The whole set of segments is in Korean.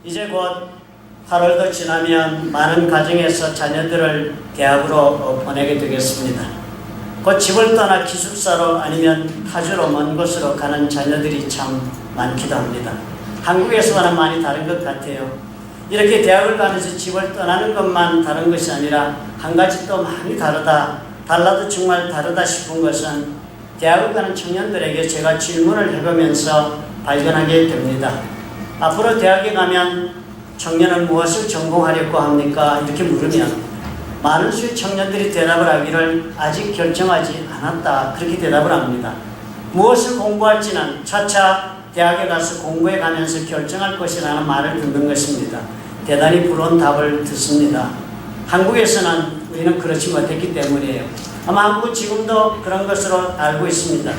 이제 곧 8월도 지나면 많은 가정에서 자녀들을 대학으로 보내게 되겠습니다. 곧 집을 떠나 기숙사로 아니면 타주로 먼 곳으로 가는 자녀들이 참 많기도 합니다. 한국에서와는 많이 다른 것 같아요. 이렇게 대학을 가면서 집을 떠나는 것만 다른 것이 아니라 한 가지 또 많이 달라도 정말 다르다 싶은 것은 대학을 가는 청년들에게 제가 질문을 해보면서 발견하게 됩니다. 앞으로 대학에 가면 청년은 무엇을 전공하려고 합니까? 이렇게 물으면 많은 수의 청년들이 대답을 하기를 아직 결정하지 않았다, 그렇게 대답을 합니다. 무엇을 공부할지는 차차 대학에 가서 공부해 가면서 결정할 것이라는 말을 듣는 것입니다. 대단히 부러운 답을 듣습니다. 한국에서는 우리는 그렇지 못했기 때문이에요. 아마 한국은 지금도 그런 것으로 알고 있습니다.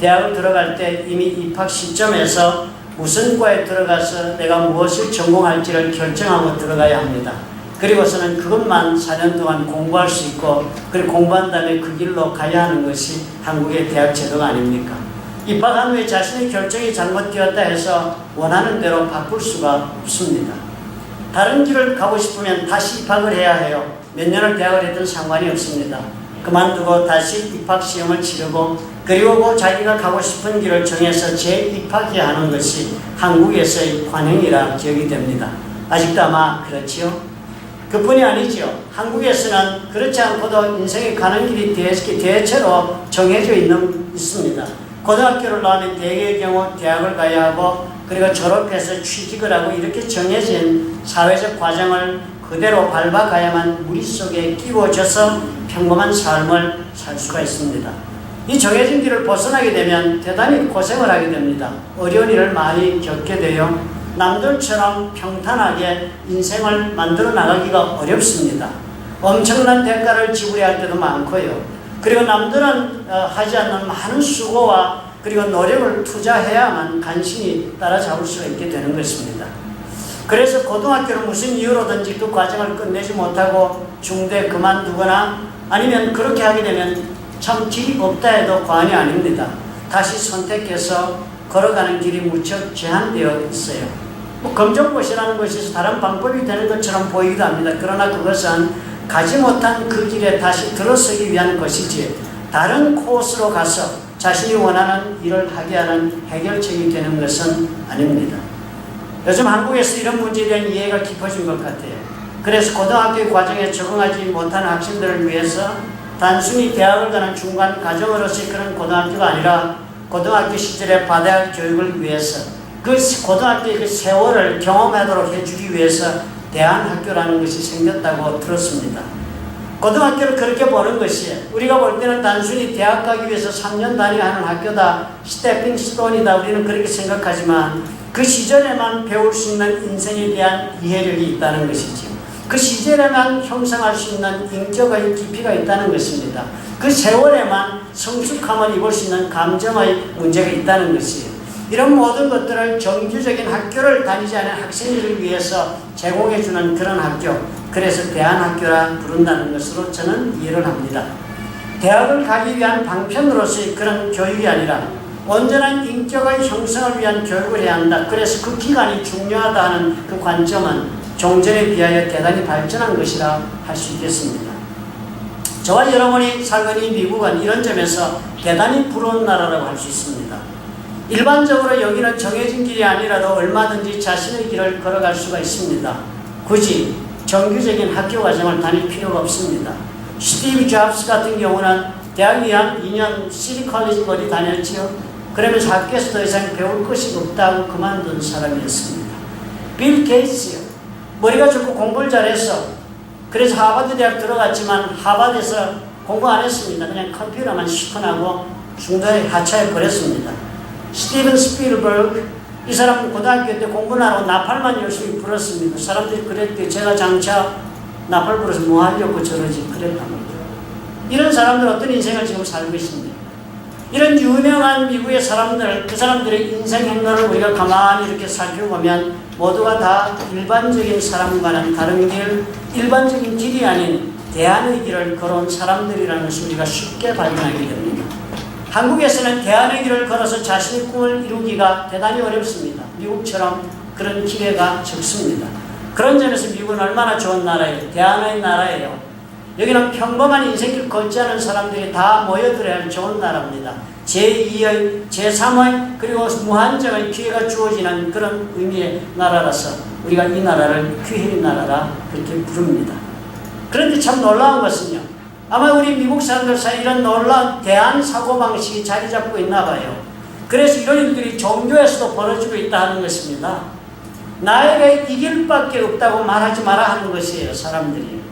대학을 들어갈 때 이미 입학 시점에서 무슨 과에 들어가서 내가 무엇을 전공할지를 결정하고 들어가야 합니다. 그리고서는 그것만 4년 동안 공부할 수 있고, 그리고 공부한 다음에 그 길로 가야 하는 것이 한국의 대학 제도가 아닙니까? 입학한 후에 자신의 결정이 잘못되었다 해서 원하는 대로 바꿀 수가 없습니다. 다른 길을 가고 싶으면 다시 입학을 해야 해요. 몇 년을 대학을 했든 상관이 없습니다. 그만두고 다시 입학 시험을 치르고, 그리고 자기가 가고 싶은 길을 정해서 재입학해야 하는 것이 한국에서의 관행이라 기억이 됩니다. 아직도 아마 그렇지요? 그뿐이 아니죠. 한국에서는 그렇지 않고도 인생에 가는 길이 대체로 정해져 있습니다. 고등학교를 나오면 대개의 경우 대학을 가야 하고, 그리고 졸업해서 취직을 하고, 이렇게 정해진 사회적 과정을 그대로 밟아가야만 무릿속에 끼워져서 평범한 삶을 살 수가 있습니다. 이 정해진 길을 벗어나게 되면 대단히 고생을 하게 됩니다. 어려운 일을 많이 겪게 돼요. 남들처럼 평탄하게 인생을 만들어 나가기가 어렵습니다. 엄청난 대가를 지불해야 할 때도 많고요. 그리고 남들은 하지 않는 많은 수고와 그리고 노력을 투자해야만 간신히 따라잡을 수가 있게 되는 것입니다. 그래서 고등학교를 무슨 이유로든지 그 과정을 끝내지 못하고 중대 그만두거나 아니면 그렇게 하게 되면 참 길이 없다 해도 과언이 아닙니다. 다시 선택해서 걸어가는 길이 무척 제한되어 있어요. 검정고시라는 것이 다른 방법이 되는 것처럼 보이기도 합니다. 그러나 그것은 가지 못한 그 길에 다시 들어서기 위한 것이지 다른 코스로 가서 자신이 원하는 일을 하게 하는 해결책이 되는 것은 아닙니다. 요즘 한국에서 이런 문제에 대한 이해가 깊어진 것 같아요. 그래서 고등학교 과정에 적응하지 못하는 학생들을 위해서 단순히 대학을 가는 중간 과정으로서의 그런 고등학교가 아니라 고등학교 시절에 받아야 할 교육을 위해서 그 고등학교의 그 세월을 경험하도록 해주기 위해서 대안학교라는 것이 생겼다고 들었습니다. 고등학교를 그렇게 보는 것이 우리가 볼 때는 단순히 대학 가기 위해서 3년 다녀야 하는 학교다, 스태핑 스톤이다, 우리는 그렇게 생각하지만 그 시절에만 배울 수 있는 인생에 대한 이해력이 있다는 것이죠. 그 시절에만 형성할 수 있는 인격의 깊이가 있다는 것입니다. 그 세월에만 성숙함을 입을 수 있는 감정의 문제가 있다는 것이에요. 이런 모든 것들을 정규적인 학교를 다니지 않은 학생들을 위해서 제공해주는 그런 학교, 그래서 대안학교라 부른다는 것으로 저는 이해를 합니다. 대학을 가기 위한 방편으로서의 그런 교육이 아니라 온전한 인격의 형성을 위한 교육을 해야 한다. 그래서 그 기간이 중요하다 하는 그 관점은 종전에 비하여 대단히 발전한 것이라 할 수 있겠습니다. 저와 여러분이 살고 있는 미국은 이런 점에서 대단히 부러운 나라라고 할 수 있습니다. 일반적으로 여기는 정해진 길이 아니라도 얼마든지 자신의 길을 걸어갈 수가 있습니다. 굳이 정규적인 학교 과정을 다닐 필요가 없습니다. 스티브 잡스 같은 경우는 대학 2년 시리컬리지 어디 다녔지요. 그러면서 학교에서 더 이상 배울 것이 없다고 그만둔 사람이었습니다. 빌 게이츠요. 머리가 좋고 공부를 잘해서 그래서 하버드 대학 들어갔지만 하버드에서 공부 안 했습니다. 그냥 컴퓨터만 시큰하고 중도에 하차해 버렸습니다. 스티븐 스필버그, 이 사람은 고등학교 때 공부는 안 하고 나팔만 열심히 불었습니다. 사람들이 그랬대요. 제가 장차 나팔 불어서 뭐 하려고 저러지 그랬답니다. 이런 사람들 어떤 인생을 지금 살고 있습니다. 이런 유명한 미국의 사람들, 그 사람들의 인생 행로를 우리가 가만히 이렇게 살펴보면 모두가 다 일반적인 사람과는 다른 길, 일반적인 길이 아닌 대안의 길을 걸어온 사람들이라는 것을 우리가 쉽게 발견하게 됩니다. 한국에서는 대안의 길을 걸어서 자신의 꿈을 이루기가 대단히 어렵습니다. 미국처럼 그런 기회가 적습니다. 그런 점에서 미국은 얼마나 좋은 나라예요. 대안의 나라예요. 여기는 평범한 인생길 걷지 않은 사람들이 다 모여들어야 할 좋은 나라입니다. 제2의, 제3의 그리고 무한정의 기회가 주어지는 그런 의미의 나라라서 우리가 이 나라를 귀한 나라라 그렇게 부릅니다. 그런데 참 놀라운 것은요. 아마 우리 미국 사람들 사이에 이런 놀라운 대안 사고방식이 자리 잡고 있나 봐요. 그래서 이런 일들이 종교에서도 벌어지고 있다 하는 것입니다. 나에게 이 길밖에 없다고 말하지 마라 하는 것이에요. 사람들이.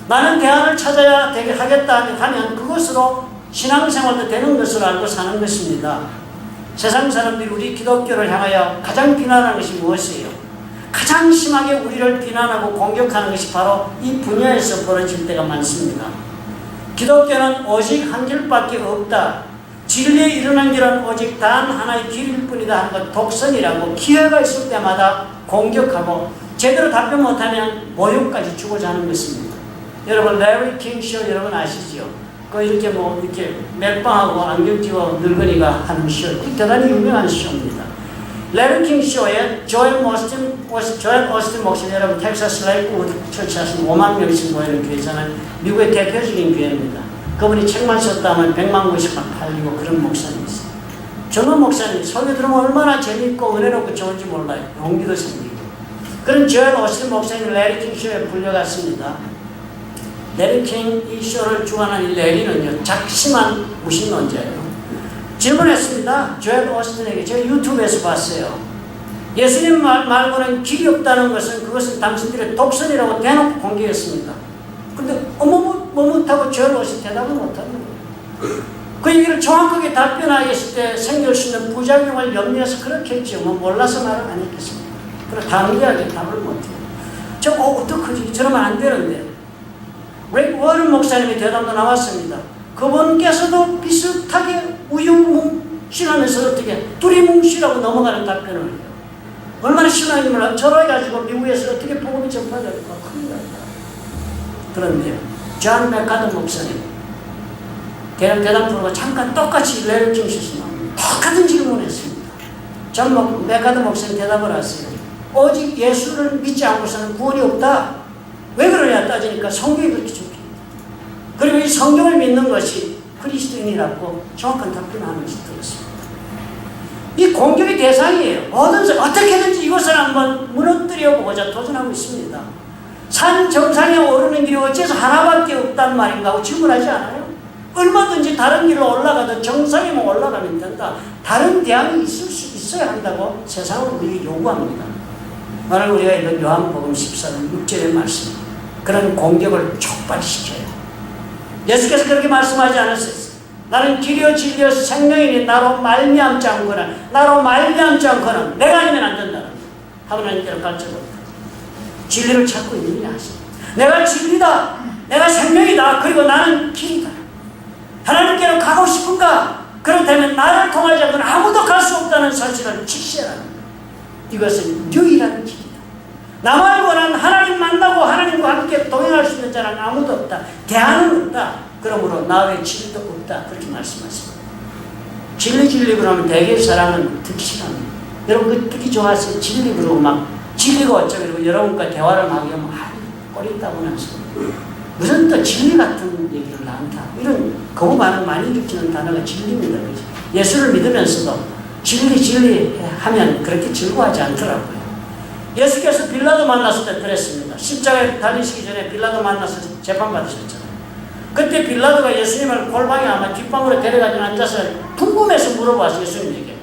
나는 대안을 찾아야 하겠다 하면 그것으로 신앙생활도 되는 것으로 알고 사는 것입니다. 세상 사람들이 우리 기독교를 향하여 가장 비난하는 것이 무엇이에요? 가장 심하게 우리를 비난하고 공격하는 것이 바로 이 분야에서 벌어질 때가 많습니다. 기독교는 오직 한 길밖에 없다. 진리에 이르는 길은 오직 단 하나의 길일 뿐이다 하는 것 독선이라고 기회가 있을 때마다 공격하고 제대로 답변 못하면 모욕까지 주고자 하는 것입니다. 여러분 레리 킹쇼 여러분 아시지요? 그 이렇게 이렇게 멜빵하고 안경 끼고 늙은이가 하는 쇼, 대단히 유명한 쇼입니다. 레리 킹쇼에 조엘 오스틴 목사님 여러분 텍사스 레이크우드 처치하신 5만 명씩 모이는 교회잖아요. 미국의 대표적인 교회입니다. 그분이 책만 썼다면 100만 권씩 막 팔리고 그런 목사님이세요. 젊은 목사님 소리 들으면 얼마나 재밌고 은혜롭고 좋은지 몰라요. 용기도 생기고. 그런 조엘 오스틴 목사님 레리 킹쇼에 불려갔습니다. 레리 킹 이 쇼를 주관하는 이 레리는요 작심한 무신론자예요. 질문했습니다. 조엘 오스틴에게 제가 유튜브에서 봤어요. 예수님 말고는 길이 없다는 것은 그것은 당신들의 독선이라고 대놓고 공개했습니다. 근데 못하고 조엘 오스틴 대답을 못하는 거예요. 그 얘기를 정확하게 답변하게 했을 때 생길 수 있는 부작용을 염려해서 그렇게 했죠. 몰라서 말을 안 했겠습니다. 그래서 당대하게 답을 못해요. 어떡하지? 저러면 안 되는데. 렉 워런 목사님의 대답도 나왔습니다. 그분께서도 비슷하게 우유뭉실하면서 어떻게 두리뭉실하고 넘어가는 답변을 해요. 얼마나 신앙이 몰라. 저러가지고 미국에서 어떻게 복음이 전파될까 큰일 났다. 그런데요. 존 맥카더 목사님 대답 프로가 잠깐 똑같이 레리 킹쇼에서 똑같은 질문을 했습니다. 존 맥카더 목사님 대답을 하세요. 오직 예수를 믿지 않고서는 구원이 없다. 왜 그러냐 따지니까 성경이 그렇게 적혀있다. 그리고 이 성경을 믿는 것이 그리스도인이라고 정확한 답변을 하는 것이 들었습니다. 이 공격의 대상이에요. 어떻게든지 이것을 한번 무너뜨려 보고자 도전하고 있습니다. 산 정상에 오르는 길이 어째서 하나밖에 없단 말인가 하고 질문하지 않아요? 얼마든지 다른 길로 올라가든 정상에만 올라가면 된다. 다른 대안이 있어야 한다고 세상은 우리에게 요구합니다. 오늘 우리가 읽은 요한복음 14장 6절의 말씀, 그런 공격을 촉발시켜요. 예수께서 그렇게 말씀하지 않았어요. 나는 길이요 진리요 생명이니 나로 말미암지 않고는 내가 아니면 안 된다. 하나님께로 가르쳐줬다. 진리를 찾고 있느냐 하십니다. 내가 진리다. 내가 생명이다. 그리고 나는 길이다. 하나님께로 가고 싶은가? 그렇다면 나를 통하지 않고는 아무도 갈 수 없다는 사실을 직시해라. 이것은 유일한 길이다. 나 말고는 하나님 만나고 하나님과 함께 동행할 수 있는 자는 아무도 없다. 대안은 없다. 그러므로 나 외에 진리도 없다. 그렇게 말씀하십니다. 진리 그러면 대개 사람은 듣기 싫어합니다. 여러분 그 듣기 좋아하세요? 진리 그러고 막 진리가 어쩌고 그러고 여러분과 대화를 하게 하면 꼬리 있다고 나서 무슨 또 진리 같은 얘기를 나한다. 이런 거부 반응 많이 일으키는 단어가 진리입니다. 그렇죠? 예수를 믿으면서도 진리 하면 그렇게 즐거워하지 않더라고요. 예수께서 빌라도 만났을 때 그랬습니다. 십자가에 달리시기 전에 빌라도 만나서 재판받으셨잖아요. 그때 빌라도가 예수님을 골방에 아마 뒷방으로 데려가지고 앉아서 궁금해서 물어봤어요. 예수님에게.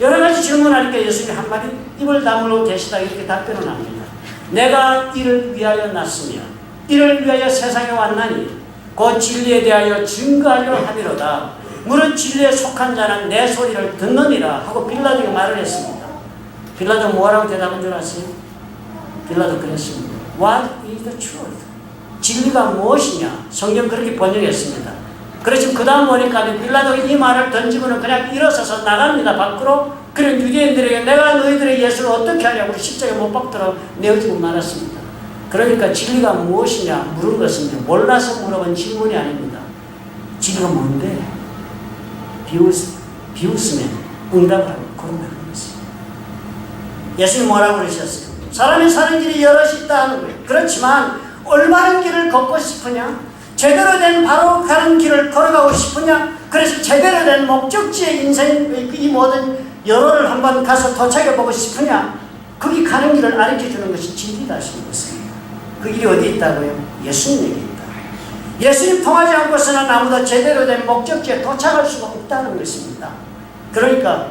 여러 가지 질문하니까 예수님이 한마디 입을 다물고 계시다 이렇게 답변을 합니다. 내가 이를 위하여 났으며 이를 위하여 세상에 왔나니 곧 진리에 대하여 증거하려 함이로다. 무릇 진리에 속한 자는 내 소리를 듣느니라 하고 빌라도가 말을 했습니다. 빌라도 뭐라고 대답한 줄 아세요? 빌라도 그랬습니다. What is the truth? 진리가 무엇이냐? 성경 그렇게 번역했습니다. 그래서 그 다음 보니까 빌라도가 이 말을 던지고는 그냥 일어서서 나갑니다. 밖으로. 그런 유대인들에게 내가 너희들의 예수를 어떻게 하냐고 십자가에 못 박도록 내어지고 말았습니다. 그러니까 진리가 무엇이냐 물은 것은 몰라서 물어본 질문이 아닙니다. 진리가 뭔데? 비웃으면 응답을 하고 그런 말을 했습니다. 예수님 뭐라고 그러셨어요? 사람이 사는 길이 여럿이 있다 하는 거예요. 그렇지만 올바른 길을 걷고 싶으냐? 제대로 된 바로 가는 길을 걸어가고 싶으냐? 그래서 제대로 된 목적지의 인생, 이 모든 여로를 한번 가서 도착해보고 싶으냐? 거기 가는 길을 가르쳐주는 것이 진리다 하시는 것입니다. 그 길이 어디 있다고요? 예수님에게 있다. 예수님 통하지 않고서는 아무도 제대로 된 목적지에 도착할 수가 없다는 것입니다. 그러니까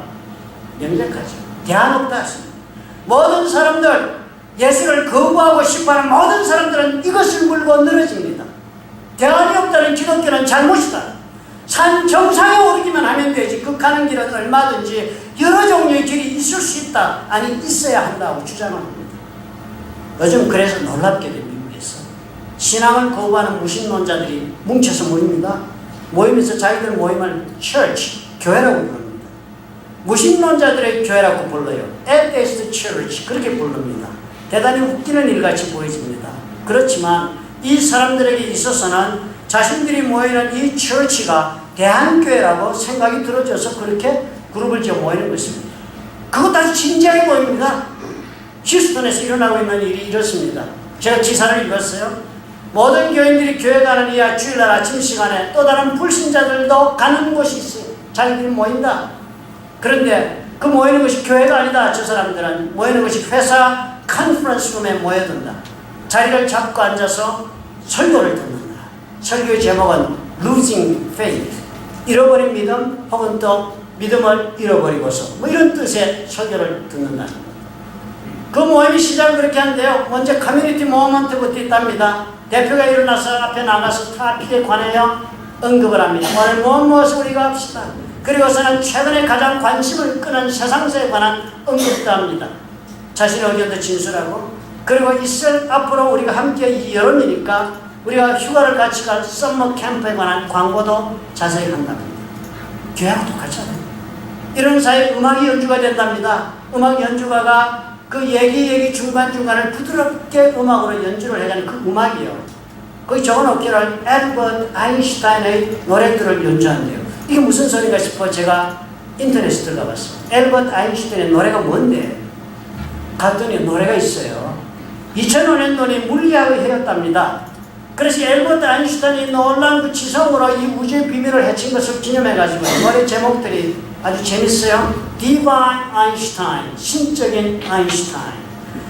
명백하죠. 대안 없다 하십니다. 모든 사람들, 예수를 거부하고 싶어하는 모든 사람들은 이것을 물고 늘어집니다. 대안이 없다는 기독교는 잘못이다. 산 정상에 오르기만 하면 되지 그 가는 길은 얼마든지 여러 종류의 길이 있을 수 있다. 아니 있어야 한다고 주장합니다. 요즘 그래서 놀랍게도 미국에서 신앙을 거부하는 무신론자들이 뭉쳐서 모입니다. 모이면서 자기들 모임을 church, 교회라고 부릅니다. 무신론자들의 교회라고 불러요. Atheist Church 그렇게 부릅니다. 대단히 웃기는 일같이 보여집니다. 그렇지만 이 사람들에게 있어서는 자신들이 모이는 이 처치가 대한교회라고 생각이 들어져서 그렇게 그룹을 지어 모이는 것입니다. 그것도 아주 진지하게 보입니다. 휴스턴에서 일어나고 있는 일이 이렇습니다. 제가 기사를 읽었어요. 모든 교인들이 교회 가는 이 주일날 아침 시간에 또 다른 불신자들도 가는 곳이 있어요. 자기들이 모인다. 그런데 그 모이는 것이 교회가 아니다. 저 사람들은 모이는 것이 회사 컨퍼런스룸에 모여든다. 자리를 잡고 앉아서 설교를 듣는다. 설교의 제목은 Losing Faith, 잃어버린 믿음 혹은 또 믿음을 잃어버리고서 뭐 이런 뜻의 설교를 듣는다. 그 모임이 시작을 그렇게 하는데요. 먼저 커뮤니티 모먼트부터 있답니다. 대표가 일어나서 앞에 나가서 타픽에 관하여 언급을 합니다. 오늘 무엇을 우리가 합시다. 그리고서는 최근에 가장 관심을 끄는 세상사에 관한 언급도 합니다. 자신의 의견도 진술하고 그리고 있을 앞으로 우리가 함께 이 여름이니까 우리가 휴가를 같이 갈 썸머 캠프에 관한 광고도 자세히 한답니다. 교회하고 똑같이 하다. 이런 사이에 음악이 연주가 된답니다. 음악 연주가가 그 얘기 중간중간을 부드럽게 음악으로 연주를 해가는 그 음악이요. 거기 적어놓기를 앨버트 아인슈타인의 노래들을 연주한대요. 이게 무슨 소리인가 싶어 제가 인터넷에 들어가 봤어요. 앨버트 아인슈타인의 노래가 뭔데? 갔더니 노래가 있어요. 2005년도에 물리학의 해였답니다. 그래서 앨버트 아인슈타인이 놀라운 그 지성으로 이 우주의 비밀을 해친 것을 기념해가지고 노래 제목들이 아주 재밌어요. Divine Einstein, 신적인 아인슈타인.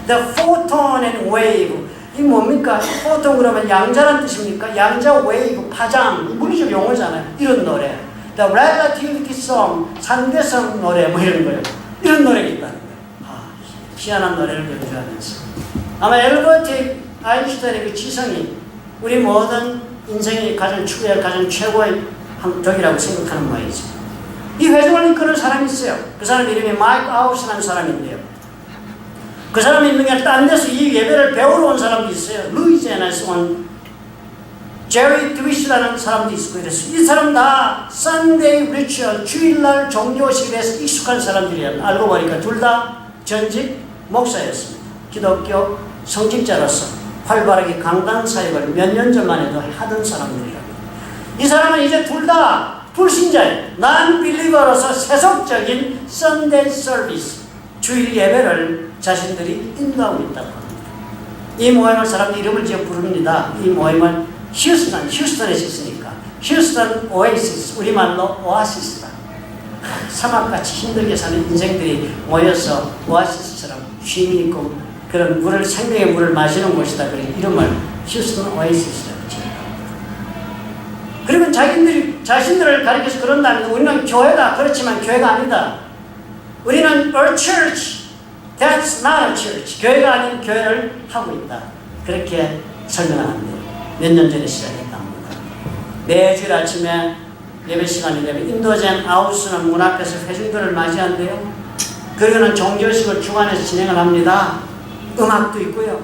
The Photon and Wave. 이 뭡니까? Photon 그러면 양자란 뜻입니까? 양자, wave, 파장. 물리적 용어잖아요. 이런 노래. The Relativity Song, 상대성 노래 뭐 이런 거예요. 이런 노래가 있다는 거예요. 희한한 노래를 연주하면서. 아마 앨버트 아인슈타인의 그 지성이 우리 모든 인생이 가장 추구할 가장 최고의 덕이라고 생각하는 모양이죠. 이 회중을 이끄는 사람이 있어요. 그 사람 이름이 마이크 아웃이라는 사람인데요. 그 사람이 있는 게 딴 데서 이 예배를 배우러 온 사람도 있어요. 루이지애나에서 온 제리 드위시라는 사람도 있고 이랬어요. 이 사람 다 Sunday Ritual, 주일날 종교식에 대해서 익숙한 사람들이에요. 알고 보니까 둘 다 전직 목사였습니다. 기독교 성직자로서 활발하게 강단 사역을 몇 년 전만 해도 하던 사람들이라고. 이 사람은 이제 둘 다 불신자예요. 난 빌리버로서 세속적인 Sunday Service, 주일 예배를 자신들이 인도하고 있다고 합니다. 이 모임을 사람들이 이름을 지어 부릅니다. 이 모임을 휴스턴에서 있으니까 휴스턴 오에시스, 우리말로 오아시스다. 사막같이 힘들게 사는 인생들이 모여서 오아시스처럼 쉼이 있고 그런 물을, 생명의 물을 마시는 곳이다. 그래 이름을 휴스턴 오에시스라고 지었다. 그리고 자신들을 가리켜서 그런다면 우리는 교회다. 그렇지만 교회가 아니다. 우리는 a church, that's not a church. 교회가 아닌 교회를 하고 있다. 그렇게 설명하는데 몇 년 전에 시작했다 합니다. 매주일 아침에 예배 시간이 되면 인도젠 아우스는 문 앞에서 회중들을 맞이한대요. 그리고는 종교식을 주관해서 진행을 합니다. 음악도 있고요.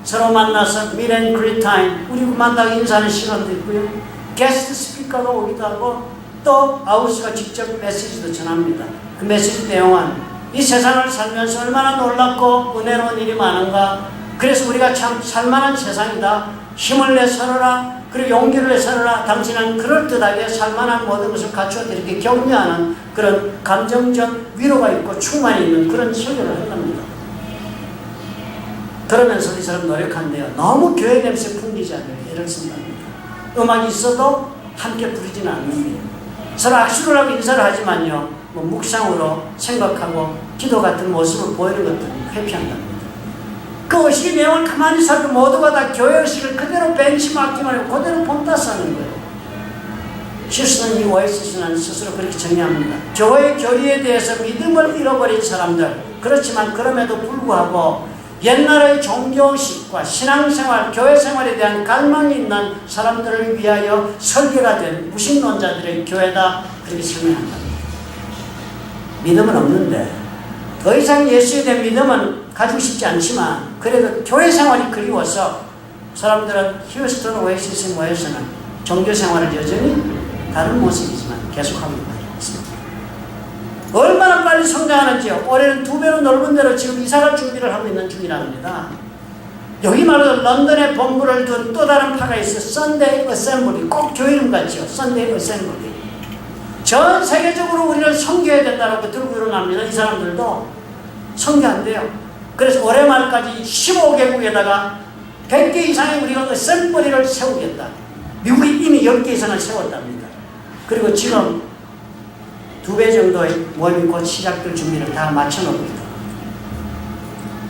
서로 만나서 meet and greet time, 우리 만나고 인사하는 시간도 있고요. 게스트 스피커가 오기도 하고 또 아우스가 직접 메시지도 전합니다. 그 메시지 내용은 이 세상을 살면서 얼마나 놀랍고 은혜로운 일이 많은가. 그래서 우리가 참 살만한 세상이다. 힘을 내 살아라. 그리고 용기를 내 살아라. 당신은 그럴듯하게 살만한 모든 것을 갖추었다. 이렇게 격려하는 그런 감정적 위로가 있고 충만이 있는 그런 설교를 한답니다. 그러면서 이 사람 노력한대요. 너무 교회 냄새 풍기지 않아요. 예를 든답니다. 음악이 있어도 함께 부르지는 않는데요. 서로 악수를 하고 인사를 하지만요, 뭐 묵상으로 생각하고 기도 같은 모습을 보이는 것들은 회피한답니다. 그 의식의 내용을 가만히 살펴 모두가 다 교회 의식을 그대로 벤치마킹을 하고 그대로 본따서하는 거예요. 휴스턴 이 오에시스는 스스로 그렇게 정의합니다. 교회 교리에 대해서 믿음을 잃어버린 사람들, 그렇지만 그럼에도 불구하고 옛날의 종교식과 신앙생활, 교회생활에 대한 갈망이 있는 사람들을 위하여 설계가 된 무신론자들의 교회다, 그렇게 설명한다. 믿음은 없는데 더 이상 예수에 대한 믿음은 가지고 싶지 않지만 그래도 교회생활이 그리워서 사람들은 휴스턴 오에시스 모여서는 종교생활을 여전히 다른 모습이지만 계속하고 있습니다. 얼마나 빨리 성장하는지요. 올해는 2배로 넓은 데로 지금 이사갈 준비를 하고 있는 중이랍니다. 여기 말로 런던에 본부를 둔 또 다른 파가 있어요. 썬데이 어셈블리. 꼭 교회 이름 같죠. 썬데이 어셈블리. 전 세계적으로 우리는 섬겨야 된다고 들고 일어납니다. 이 사람들도 섬겨한대요. 그래서 올해 말까지 15개국에다가 100개 이상의 우리가 어셈블리를 세우겠다. 미국이 이미 10개 이상을 세웠답니다. 그리고 지금 2배 정도의 모임이 곧 시작될 준비를 다 마쳐놓고 있다.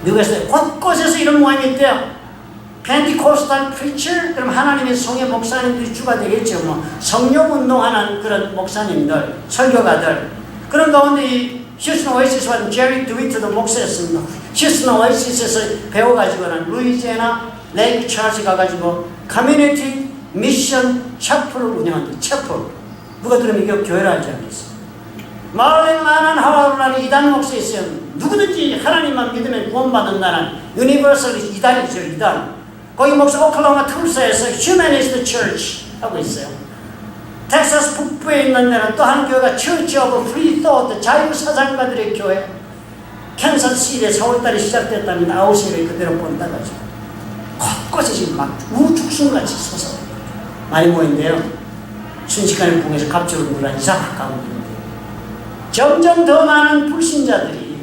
미국에서 곳곳에서 이런 모임이 있대요. 펜티코스탈 프리처, 그럼 하나님의 성의 목사님들이 주가 되겠죠. 뭐 성령 운동하는 그런 목사님들, 설교가들. 그런 가운데 이 휴스턴 오에시스와 제리 드위트도 목사였습니다. 휴스턴 오에시스에서 배워가지고는 루이지애나 레이크 차지 가가지고 커뮤니티 미션 채플을 운영한다. 채플. 누가 들으면 이게 교회를 알지 않겠어요? 마을에 많은 하와르라는 이단 목사 있어요. 누구든지 하나님만 믿으면 구원받는다는 유니버설 이단이죠. 이단. 거기 목사 오클라호마 툴사에서 휴머니스트 처치 하고 있어요. 텍사스 북부에 있는 데는 또 한 교회가 처치 오브 프리 토트, 자유사상가들의 교회. 캔서시티에 4월달에 시작됐다면 아웃시를 그대로 본다가지고 곳곳에 지금 막 우죽순같이 서서 많이 모인데요. 순식간에 봉해서 갑자기 물란 이상 가까운 데인데 점점 더 많은 불신자들이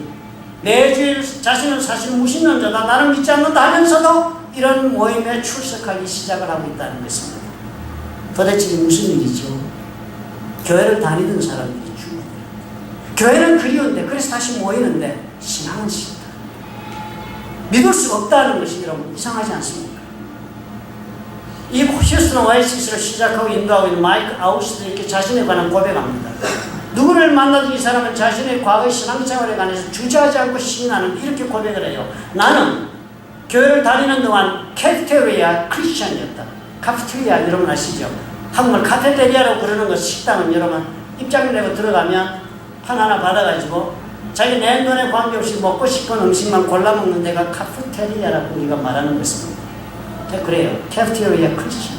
매주일 자신은 사실 무신론자다, 나는 믿지 않는다 하면서도 이런 모임에 출석하기 시작을 하고 있다는 것입니다. 도대체 무슨 일이죠? 교회를 다니던 사람들이 죽어요. 교회는 그리운데 그래서 다시 모이는데 신앙은 싫다. 믿을 수 없다는 것이 여러분 이상하지 않습니까? 이 휴스턴 오에시스를 시작하고 인도하고 있는 마이크 아우스도 이렇게 자신에 관한 고백합니다. 누구를 만나도 이 사람은 자신의 과거의 신앙생활에 관해서 주저하지 않고 신나는 이렇게 고백을 해요. 나는 교회를 다니는 동안 카페테리아 크리스천이었다. 카페테리아 여러분 아시죠? 한국말 카페테리아라고 그러는 것, 식당은 여러분 입장을 내고 들어가면 판 하나 받아가지고 자기 내 눈에 관계없이 먹고 싶은 음식만 골라 먹는 데가 카페테리아라고 우리가 말하는 것입니다. 그래요. 카페테리아 크리스천.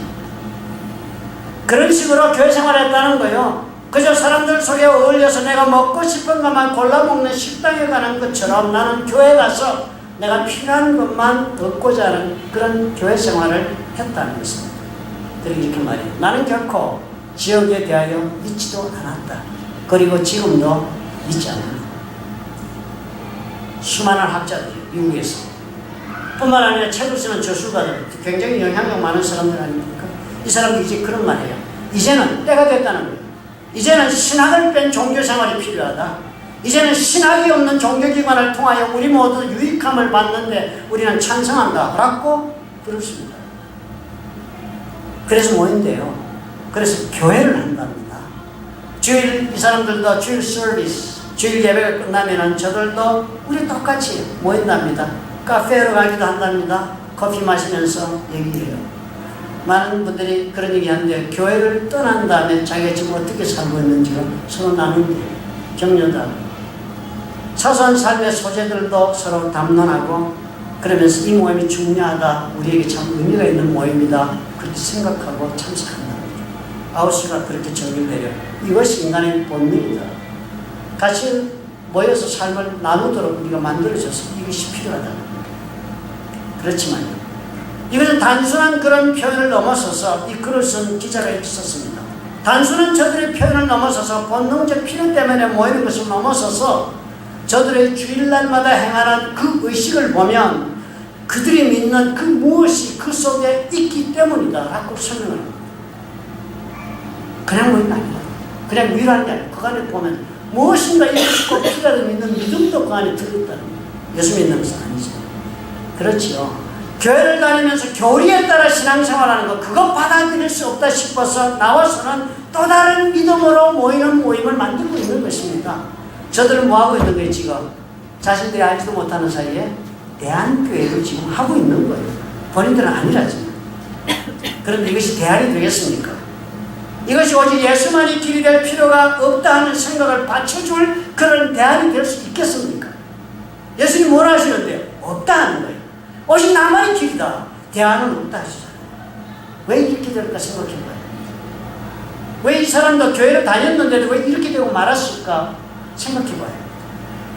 그런 식으로 교회 생활을 했다는 거예요. 그저 사람들 속에 어울려서 내가 먹고 싶은 것만 골라 먹는 식당에 가는 것처럼 나는 교회 가서 내가 필요한 것만 얻고자 하는 그런 교회 생활을 했다는 것입니다. 그리고 이렇게 말해요. 나는 결코 지역에 대하여 믿지도 않았다. 그리고 지금도 믿지 않는다. 수많은 학자들, 미국에서 뿐만 아니라 책을 쓰는 저술가들, 굉장히 영향력 많은 사람들 아닙니까? 이 사람들이 이제 그런 말이에요. 이제는 때가 됐다는 거예요. 이제는 신학을 뺀 종교생활이 필요하다. 이제는 신학이 없는 종교기관을 통하여 우리 모두 유익함을 받는데 우리는 찬성한다 라고 그렇습니다. 그래서 모인대요. 그래서 교회를 한답니다. 주일, 이 사람들도 주일 서비스, 주일 예배가 끝나면은 저들도 우리 똑같이 모인답니다. 카페로 가기도 한답니다. 커피 마시면서 얘기해요. 많은 분들이 그런 얘기 하는데 교회를 떠난 다음에 자기가 지금 어떻게 살고 있는지를 서로 나누고 격려하고 사소한 삶의 소재들도 서로 담론하고 그러면서 이 모임이 중요하다, 우리에게 참 의미가 있는 모임이다 그렇게 생각하고 참석한다. 아우스가 그렇게 정의를 내려 이것이 인간의 본능이다. 같이 모여서 삶을 나누도록 우리가 만들어져서 이것이 필요하다. 그렇지만 이것은 단순한 그런 표현을 넘어서서 이 글을 쓴 기자가 이렇게 썼습니다. 단순한 저들의 표현을 넘어서서 본능적 필요 때문에 모이는 것을 넘어서서 저들의 주일날마다 행하는 그 의식을 보면 그들이 믿는 그 무엇이 그 속에 있기 때문이다 라고 설명을 합니다. 그냥 뭐는 아니다. 그냥 위로하는 게 아니라 그 안에 보면 무엇인가 이것이 꼭 필요하다고 믿는 믿음도 그 안에 들어있다는 거예요. 예수 믿는 것은 아니죠. 그렇지요. 교회를 다니면서 교리에 따라 신앙생활하는 거 그거 받아들일 수 없다 싶어서 나와서는 또 다른 믿음으로 모이는 모임을 만들고 있는 것입니다. 저들은 뭐하고 있는 거예요 지금? 자신들이 알지도 못하는 사이에 대한교회를 지금 하고 있는 거예요. 본인들은 아니라지만. 그런데 이것이 대안이 되겠습니까? 이것이 오직 예수만이 길이 될 필요가 없다 하는 생각을 받쳐줄 그런 대안이 될 수 있겠습니까? 예수님 뭐라 하시는데요? 없다 하는 거예요. 오직 나만이 길이다. 대안은 없다 하시잖아요. 왜 이렇게 될까 생각해봐요. 왜 이 사람도 교회를 다녔는데도 왜 이렇게 되고 말았을까 생각해봐요.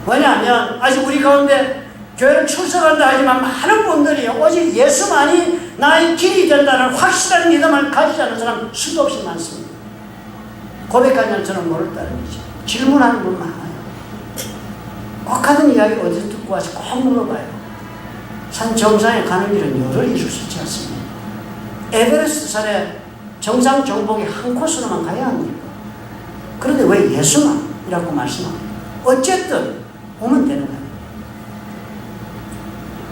왜냐하면 아직 우리 가운데 교회를 출석한다 하지만 많은 분들이 오직 예수만이 나의 길이 된다는 확실한 믿음을 가지지 않은 사람 수도 없이 많습니다. 고백하면 저는 모를 따름이죠. 질문하는 분 많아요. 꼭 하던 이야기 어디서 듣고 와서 꼭 물어봐요. 산 정상에 가는 길은 열을 이룰 수 있지 않습니다. 에베레스트 산에 정상 정복이 한 코스로만 가야 합니까? 그런데 왜 예수만이라고 말씀합니까? 어쨌든 오면 되는 거예요.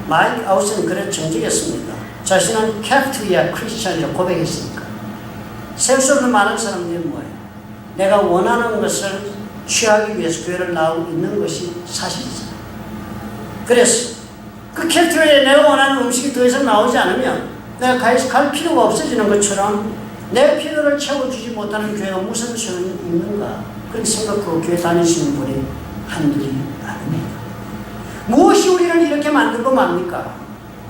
마이크 아웃은 그래 정직했습니다. 자신은 캡트위아 크리스천이라고 고백했으니까. 셀 수 없는 많은 사람들이 뭐예요? 내가 원하는 것을 취하기 위해서 교회를 나오고 있는 것이 사실이잖아요. 그래서 그 캡트위아에 내가 원하는 음식이 더 이상 나오지 않으면 내가 갈 필요가 없어지는 것처럼 내 필요를 채워주지 못하는 교회가 무슨 소용이 있는가 그렇게 생각하고 교회 다니시는 분이 한둘이 아닙니다. 무엇이 우리를 이렇게 만들고 맙니까?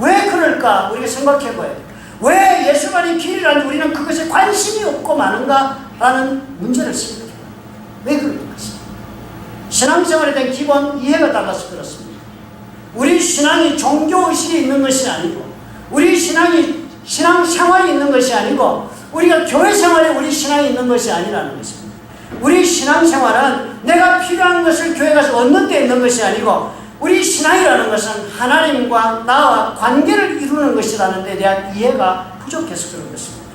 왜 그럴까? 우리가 생각해봐야 돼요. 왜 예수만이 길이라는데 우리는 그것에 관심이 없고 마는가? 라는 문제를 생각해봐요. 왜 그럴까? 신앙생활에 대한 기본 이해가 달라서 그렇습니다. 우리 신앙이 종교의식이 있는 것이 아니고 우리 신앙이 신앙생활이 있는 것이 아니고 우리가 교회생활에 우리 신앙이 있는 것이 아니라는 것입니다. 우리 신앙생활은 내가 필요한 것을 교회 가서 얻는 데 있는 것이 아니고 우리 신앙이라는 것은 하나님과 나와 관계를 이루는 것이라는 데 대한 이해가 부족해서 그런 것입니다.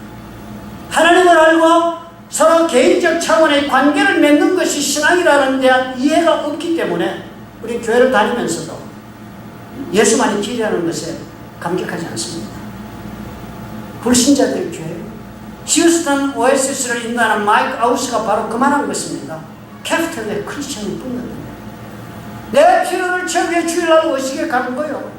하나님을 알고 서로 개인적 차원의 관계를 맺는 것이 신앙이라는 데 대한 이해가 없기 때문에 우리 교회를 다니면서도 예수만이 길이라는 것에 감격하지 않습니다. 불신자들의 교회, 휴스턴 오에시스를 인도하는 마이크 아우스가 바로 그만한 것입니다. 캡틴의 크리스천이 뿐입니다. 내 필요를 채우기 위해 주일날 의식에 가는 거예요.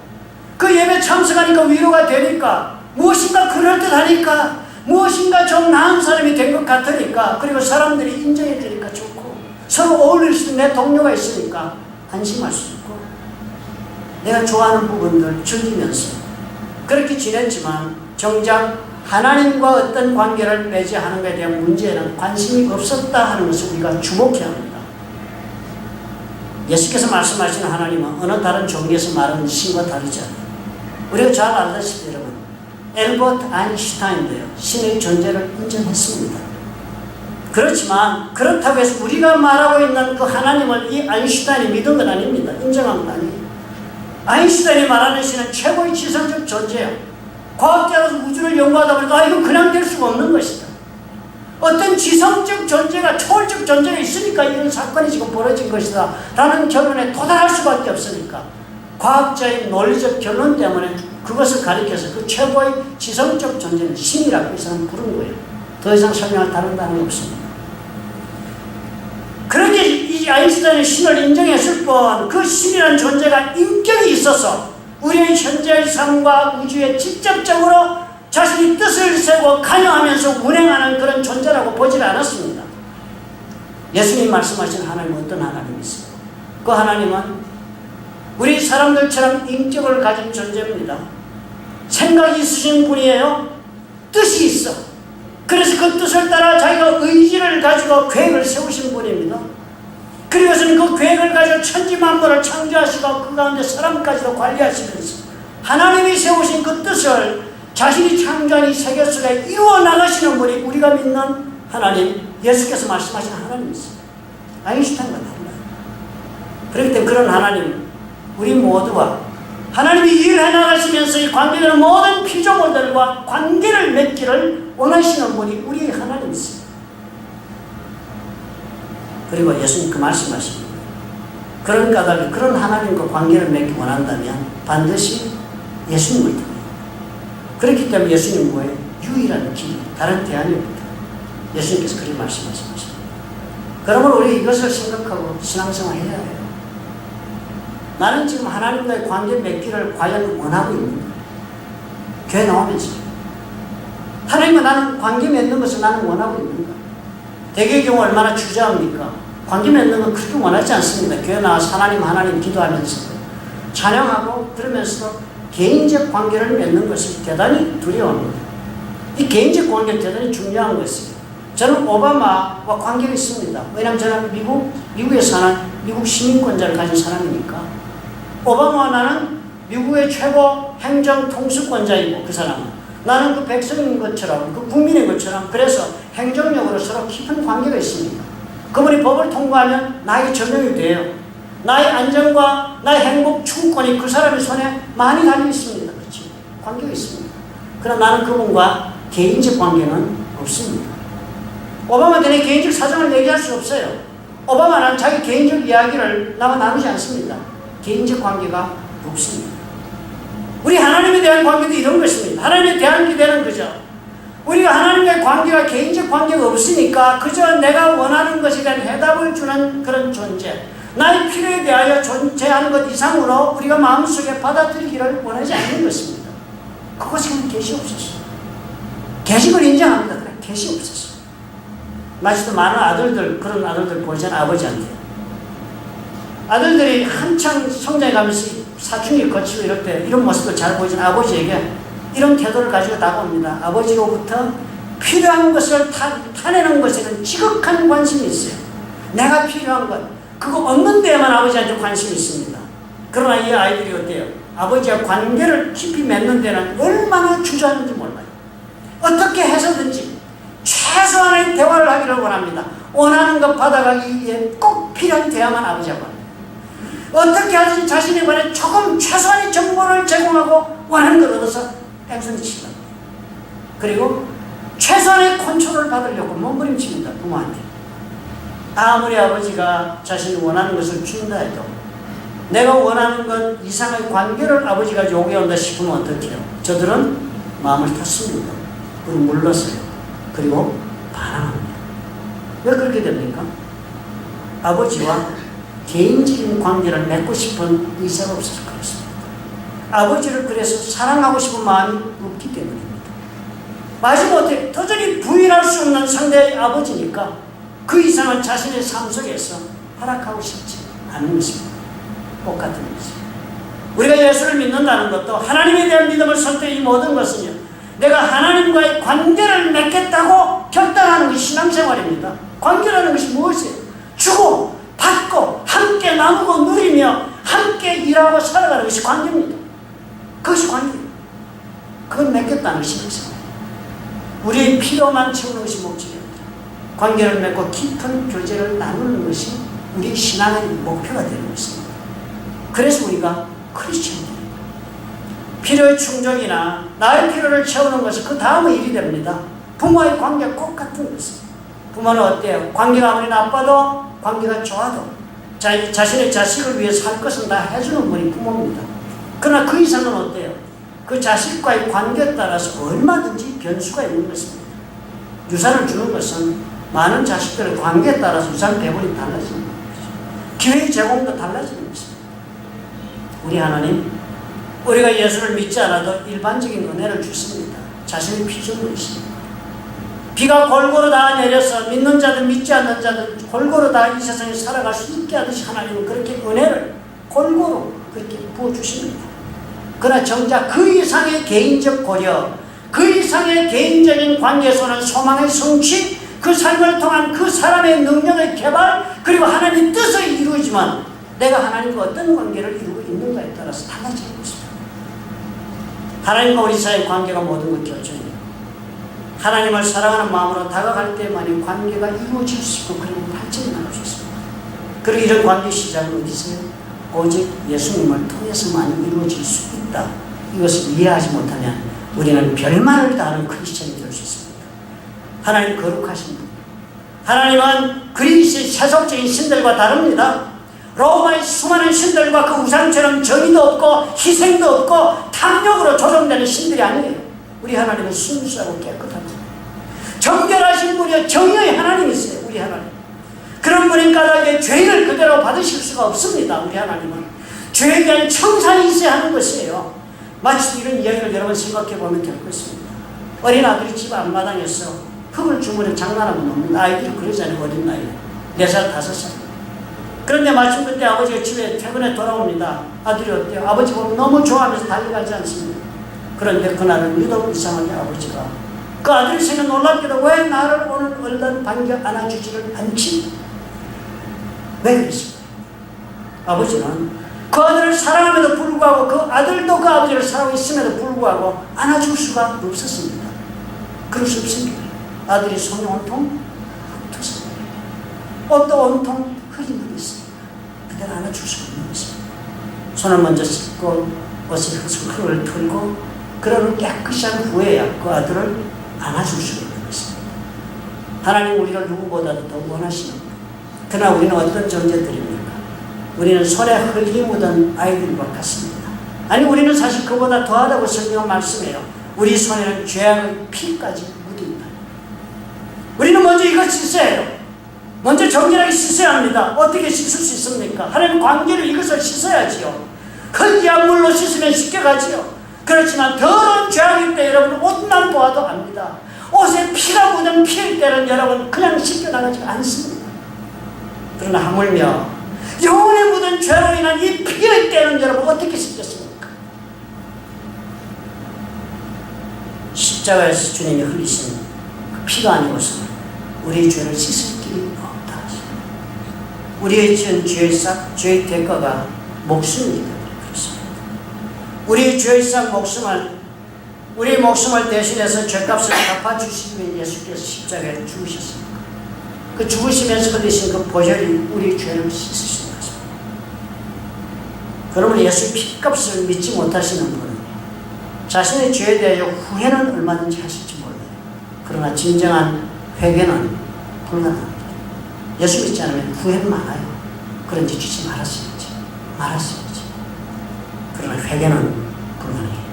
그 예배 참석하니까 위로가 되니까 무엇인가 그럴듯하니까 무엇인가 좀 나은 사람이 된 것 같으니까 그리고 사람들이 인정해 주니까 좋고 서로 어울릴 수 있는 내 동료가 있으니까 안심할 수 있고 내가 좋아하는 부분들 즐기면서 그렇게 지냈지만 정작 하나님과 어떤 관계를 맺어야 하는 것에 대한 문제에는 관심이 없었다 하는 것을 우리가 주목해야 합니다. 예수께서 말씀하시는 하나님은 어느 다른 종교에서 말하는 신과 다르지 않아요. 우리가 잘 알다시피 여러분 엘버트 아인슈타인도요. 신의 존재를 인정했습니다. 그렇지만 그렇다고 해서 우리가 말하고 있는 그 하나님을 이 아인슈타인이 믿은 건 아닙니다. 인정한 건 아니에요. 아인슈타인이 말하는 신은 최고의 지성적 존재예요. 과학자로서 우주를 연구하다 보니까 이건 그냥 될 수가 없는 것이다. 어떤 지성적 존재가 초월적 존재가 있으니까 이런 사건이 지금 벌어진 것이다 라는 결론에 도달할 수밖에 없으니까 과학자의 논리적 결론 때문에 그것을 가리켜서 그 최고의 지성적 존재는 신이라고 이 사람 부른 거예요. 더 이상 설명할 다른 단어가 없습니다. 그렇게 이 아인슈타인의 신을 인정했을 뿐 그 신이라는 존재가 인격이 있어서 우리의 현재의 삶과 우주에 직접적으로 자신이 뜻을 세고 관여하면서 운행하는 그런 존재라고 보질 않았습니다. 예수님 말씀하신 하나님은 어떤 하나님이세요? 그 하나님은 우리 사람들처럼 인격을 가진 존재입니다. 생각이 있으신 분이에요. 뜻이 있어. 그래서 그 뜻을 따라 자기가 의지를 가지고 계획을 세우신 분입니다. 그리고서는 그 계획을 가지고 천지만물을 창조하시고 그 가운데 사람까지도 관리하시면서 하나님이 세우신 그 뜻을 자신이 창조한 이 세계 속에 이루어 나가시는 분이 우리가 믿는 하나님, 예수께서 말씀하신 하나님이세요. 아인슈타인과 달라요. 그렇기 때문에 그런 하나님, 우리 모두와 하나님이 일을 해나가시면서 이 관계되는 모든 피조물들과 관계를 맺기를 원하시는 분이 우리 하나님이십니다. 그리고 예수님 그 말씀하십니다. 그런 까닭에 그런 하나님과 관계를 맺기 원한다면 반드시 예수님을 통해요. 그렇기 때문에 예수님 뭐예요? 유일한 길, 다른 대안이 없다. 예수님께서 그렇게 말씀하신 것입니다. 그러면 우리 이것을 생각하고 신앙생활 해야 해요. 나는 지금 하나님과의 관계 맺기를 과연 원하고 있는가? 교회 나오면서 하나님과 나는 관계 맺는 것을 나는 원하고 있는가? 대개의 경우 얼마나 주저합니까? 관계 맺는 건 그렇게 원하지 않습니다. 교회 나와서 하나님 기도하면서 찬양하고 그러면서도 개인적 관계를 맺는 것이 대단히 두려워합니다. 이 개인적 관계는 대단히 중요한 것이에요. 저는 오바마와 관계가 있습니다. 왜냐하면 저는 미국에 사는 미국 시민권자를 가진 사람이니까. 오바마와 나는 미국의 최고 행정 통수권자이고 그 사람은 나는 그 백성인 것처럼 그 국민인 것처럼 그래서 행정력으로 서로 깊은 관계가 있습니다. 그분이 법을 통과하면 나에게 적용이 돼요. 나의 안전과 나의 행복 추구권이 그 사람의 손에 많이 달려 있습니다. 그렇지? 관계가 있습니다. 그러나 나는 그분과 개인적 관계는 없습니다. 오바마한테 내 개인적 사정을 얘기할 수 없어요. 오바마는 자기 개인적 이야기를 나와 나누지 않습니다. 개인적 관계가 없습니다. 우리 하나님에 대한 관계도 이런 것입니다. 하나님에 대한 기대는 그죠. 우리가 하나님과의 관계가 개인적 관계가 없으니까 그저 내가 원하는 것에 대한 해답을 주는 그런 존재, 나의 필요에 대하여 존재하는 것 이상으로 우리가 마음속에 받아들이기를 원하지 않는 것입니다. 그것은 계시 없었어요. 계식을 인정합니다. 그래, 계시 없었어요. 마치도 많은 아들들, 그런 아들들 보잖아요. 아버지한테. 아들들이 한창 성장해 가면서 사춘기 거치고 이럴 때 이런 모습을 잘 보이는 아버지에게 이런 태도를 가지고 다가옵니다. 아버지로부터 필요한 것을 타내는 것에는 지극한 관심이 있어요. 내가 필요한 것, 그거 없는 데에만 아버지한테 관심이 있습니다. 그러나 이 아이들이 어때요? 아버지와 관계를 깊이 맺는 데는 얼마나 주저하는지 몰라요. 어떻게 해서든지 최소한의 대화를 하기를 원합니다. 원하는 것 받아가기 위해 꼭 필요한 대화만 아버지하고 합니다. 어떻게 하든지 자신에 관해 조금 최소한의 정보를 제공하고 원하는 걸 얻어서 뺑소니 치다. 그리고 최소한의 컨트롤을 받으려고 몸부림칩니다. 부모한테. 아무리 아버지가 자신이 원하는 것을 준다 해도 내가 원하는 건 이상의 관계를 아버지가 요구한다 싶으면 어떻게 해요? 저들은 마음을 탔습니다. 그리고 물러서요. 그리고 반항합니다. 왜 그렇게 됩니까? 아버지와 개인적인 관계를 맺고 싶은 의사가 없어서 그렇습니다. 아버지를 그래서 사랑하고 싶은 마음이 없기 때문입니다. 마지못해 도저히 부인할 수 없는 상대의 아버지니까 그 이상은 자신의 삶 속에서 허락하고 싶지 않은 것입니다. 똑같은 것입니다. 우리가 예수를 믿는다는 것도 하나님에 대한 믿음을 선택 이 모든 것은요, 내가 하나님과의 관계를 맺겠다고 결단하는 것이 신앙생활입니다. 관계라는 것이 무엇이에요? 주고 받고 함께 나누고 누리며 함께 일하고 살아가는 것이 관계입니다. 그것이 관계입니다. 그건 맺겠다는 것이 신앙생활. 우리의 필요만 채우는 것이 목적입니다. 관계를 맺고 깊은 교제를 나누는 것이 우리 신앙의 목표가 되는 것입니다. 그래서 우리가 크리스천입니다. 필요의 충족이나 나의 필요를 채우는 것이 그 다음의 일이 됩니다. 부모와의 관계가 꼭 같은 것입니다. 부모는 어때요? 관계가 아무리 나빠도 관계가 좋아도 자신의 자식을 위해서 할 것은 다 해주는 분이 부모입니다. 그러나 그 이상은 어때요? 그 자식과의 관계에 따라서 얼마든지 변수가 있는 것입니다. 유산을 주는 것은 많은 자식들의 관계에 따라서 유산 배분이 달라지는 것이죠. 기회의 제공도 달라지는 것입니다. 우리 하나님, 우리가 예수를 믿지 않아도 일반적인 은혜를 주십니다. 자신의 피조물이십니다. 비가 골고루 다 내려서 믿는 자들 믿지 않는 자들 골고루 다 이 세상에 살아갈 수 있게 하듯이 하나님은 그렇게 은혜를 골고루 그렇게 부어주십니다. 그러나 정작 그 이상의 개인적 고려, 그 이상의 개인적인 관계에서는 소망의 성취, 그 삶을 통한 그 사람의 능력의 개발, 그리고 하나님의 뜻을 이루지만 내가 하나님과 어떤 관계를 이루고 있는가에 따라서 달라지는 것입니다. 하나님과 우리 사이의 관계가 모든 것 결정입니다. 하나님을 사랑하는 마음으로 다가갈 때만이 관계가 이루어질 수 있고 그리고 발전이 나올 수 있습니다. 그리고 이런 관계 시작은 어디서요? 오직 예수님을 통해서만 이루어질 수 있다. 이것을 이해하지 못하면 우리는 별말을 다하는 크리스천이 될 수 있습니다. 하나님 거룩하신 분. 하나님은 그리스의 세속적인 신들과 다릅니다. 로마의 수많은 신들과 그 우상처럼 정의도 없고 희생도 없고 탐욕으로 조종되는 신들이 아니에요. 우리 하나님은 순수하고 깨끗합니다. 정결하신 분이요 정의의 하나님이세요. 우리 하나님. 그런 분인 까닭에 죄를 그대로 받으실 수가 없습니다. 우리 하나님은. 죄에 대한 청산이 있어야 하는 것이에요. 마치 이런 이야기를 여러분 생각해 보면 될 것입니다. 어린 아들이 집 앞마당에서 흙을 주머니에 장난하고 노는 아이들이 그러잖아요. 어린 나이에 4살, 5살. 그런데 마침 그때 아버지가 집에 퇴근해 돌아옵니다. 아들이 어때요? 아버지 보면 너무 좋아하면서 달려가지 않습니다. 그런데 그날은 유독 이상하게 아버지가 그 아들이 생각 놀랍게도 왜 나를 오늘 얼른 반겨 안아주지를 않지? 왜 그랬을까요? 아버지는 그 아들을 사랑함에도 불구하고 그 아들도 그 아버지를 사랑하고 있음에도 불구하고 안아줄 수가 없었습니다. 그럴 수 없습니다. 아들이 손이 온통 흙투성이에요. 옷도 온통 흙이 묻어있어요. 그대로 안아줄 수가 없는 것입니다. 손을 먼저 씻고 옷에 흙을 털고 그런 깨끗이 한 후에야 그 아들을 안아줄 수가 있는 것입니다. 하나님 우리를 누구보다도 더 원하시는 분. 그러나 우리는 어떤 존재들입니까? 우리는 손에 흙이 묻은 아이들과 같습니다. 아니 우리는 사실 그보다 더하다고 성경은 말씀해요. 우리 손에는 죄악의 피까지 묻어있다. 우리는 먼저 이걸 씻어야 해요. 먼저 정결하게 씻어야 합니다. 어떻게 씻을 수 있습니까? 하나님 관계를 이것을 씻어야지요. 흙이한 물로 씻으면 쉽게 가지요. 그렇지만 더러운 죄악일 때 여러분 옷만 보아도 압니다. 옷에 피가 묻은 피일 때는 여러분 그냥 씻겨나가지 않습니다. 그러나 하물며 영혼에 묻은 죄로 인한 이 피의 때는 여러분 어떻게 씻겠습니까? 십자가에서 주님이 흘리신 그 피가 아니고서는 우리의 죄를 씻을 길이 없다 하십니다. 우리의 지은 죄의 대가가 목숨이기 때문에 그렇습니다. 우리의 죄의 싹 우리의 목숨을 대신해서 죄값을 갚아주시기 위해 예수께서 십자가에 죽으셨습니다. 그 죽으시면서 흘리신 그 보혈이 우리의 죄를 씻으신 것입니다. 그러면 예수의 피값을 믿지 못하시는 분은 자신의 죄에 대하여 후회는 얼마든지 하실지 몰라요. 그러나 진정한 회개는 불가능합니다. 예수 믿지 않으면 후회는 많아요. 그런지 주지 말았어야지. 그러나 회개는 불가능해요.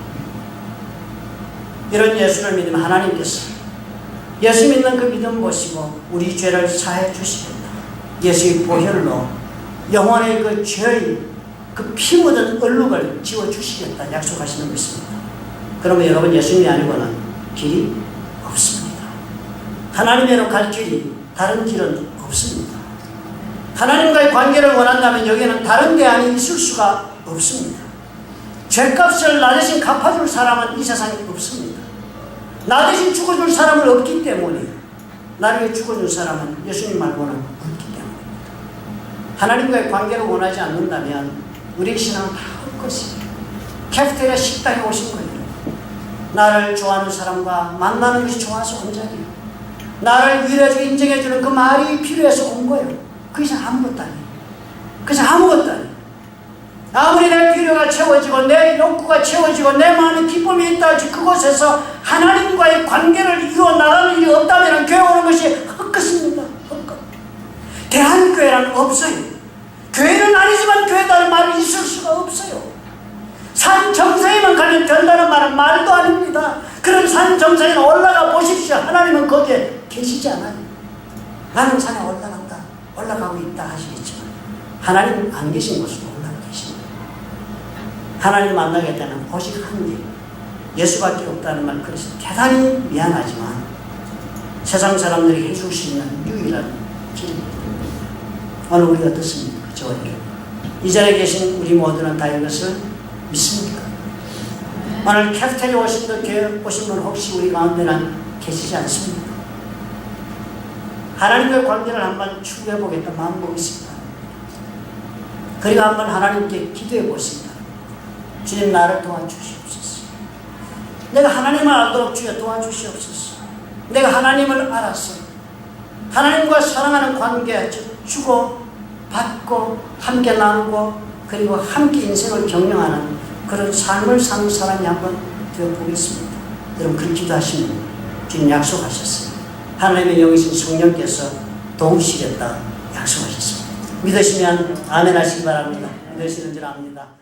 이런 예수를 믿으면 하나님께서 예수 믿는 그 믿음 보시고 우리 죄를 사해 주시겠다. 예수의 보혈로 영혼의 그 죄의 그 피 묻은 얼룩을 지워주시겠다 약속하시는 것입니다. 그러면 여러분 예수님이 아니고는 길이 없습니다. 하나님께로 갈 길이 다른 길은 없습니다. 하나님과의 관계를 원한다면 여기에는 다른 대안이 있을 수가 없습니다. 죄값을 나 대신 갚아줄 사람은 이 세상에 없습니다. 나 대신 죽어줄 사람은 없기 때문에 나를 위해 죽어줄 사람은 예수님 말고는 없기 때문입니다. 하나님과의 관계를 원하지 않는다면 우리의 신앙은 다 헛것이에요. 캐프테리아 식당에 오신 거예요. 나를 좋아하는 사람과 만나는 것이 좋아서 온 자리예요. 나를 위로해주고 인정해주는 그 말이 필요해서 온 거예요. 그 이상 아무것도 아니에요. 그 이상 아무것도 아니에요. 아무리 내 필요가 채워지고 내 욕구가 채워지고 내 마음에 기쁨이 있다 할지 그곳에서 하나님과의 관계를 이루어 나가는 일이 없다면 교회 오는 것이 헛것입니다. 헛것. 대한교회란 없어요. 교회는 아니지만 교회다는 말이 있을 수가 없어요. 산 정상에만 가면 된다는 말은 말도 아닙니다. 그럼 산 정상에 올라가 보십시오. 하나님은 거기에 계시지 않아요. 나는 산에 올라가고 있다 하시겠지만 하나님은 안 계신 곳으로 하나님 만나게 되는 오직 한 길, 예수밖에 없다는 말, 그래서 대단히 미안하지만 세상 사람들이 해줄 수 있는 유일한 길입니다. 오늘 우리 어떻습니까? 저와 여러분. 이 자리에 계신 우리 모두는 다 이것을 믿습니까? 오늘 캐프테리아 오신 분 혹시 우리 가운데는 계시지 않습니까? 하나님과의 관계를 한번 추구해 보겠다 마음먹고 있습니다. 그리고 한번 하나님께 기도해 보십니다. 주님 나를 도와주시옵소서. 내가 하나님을 알도록 주여 도와주시옵소서. 내가 하나님을 알았어. 하나님과 사랑하는 관계, 주고 받고 함께 나누고 그리고 함께 인생을 경영하는 그런 삶을 사는 사람이 한번 되어보겠습니다. 여러분 그렇게 기도하시면 주님 약속하셨어요. 하나님의 영이신 성령께서 도우시겠다 약속하셨습니다. 믿으시면 아멘 하시기 바랍니다. 믿으시는 줄 압니다.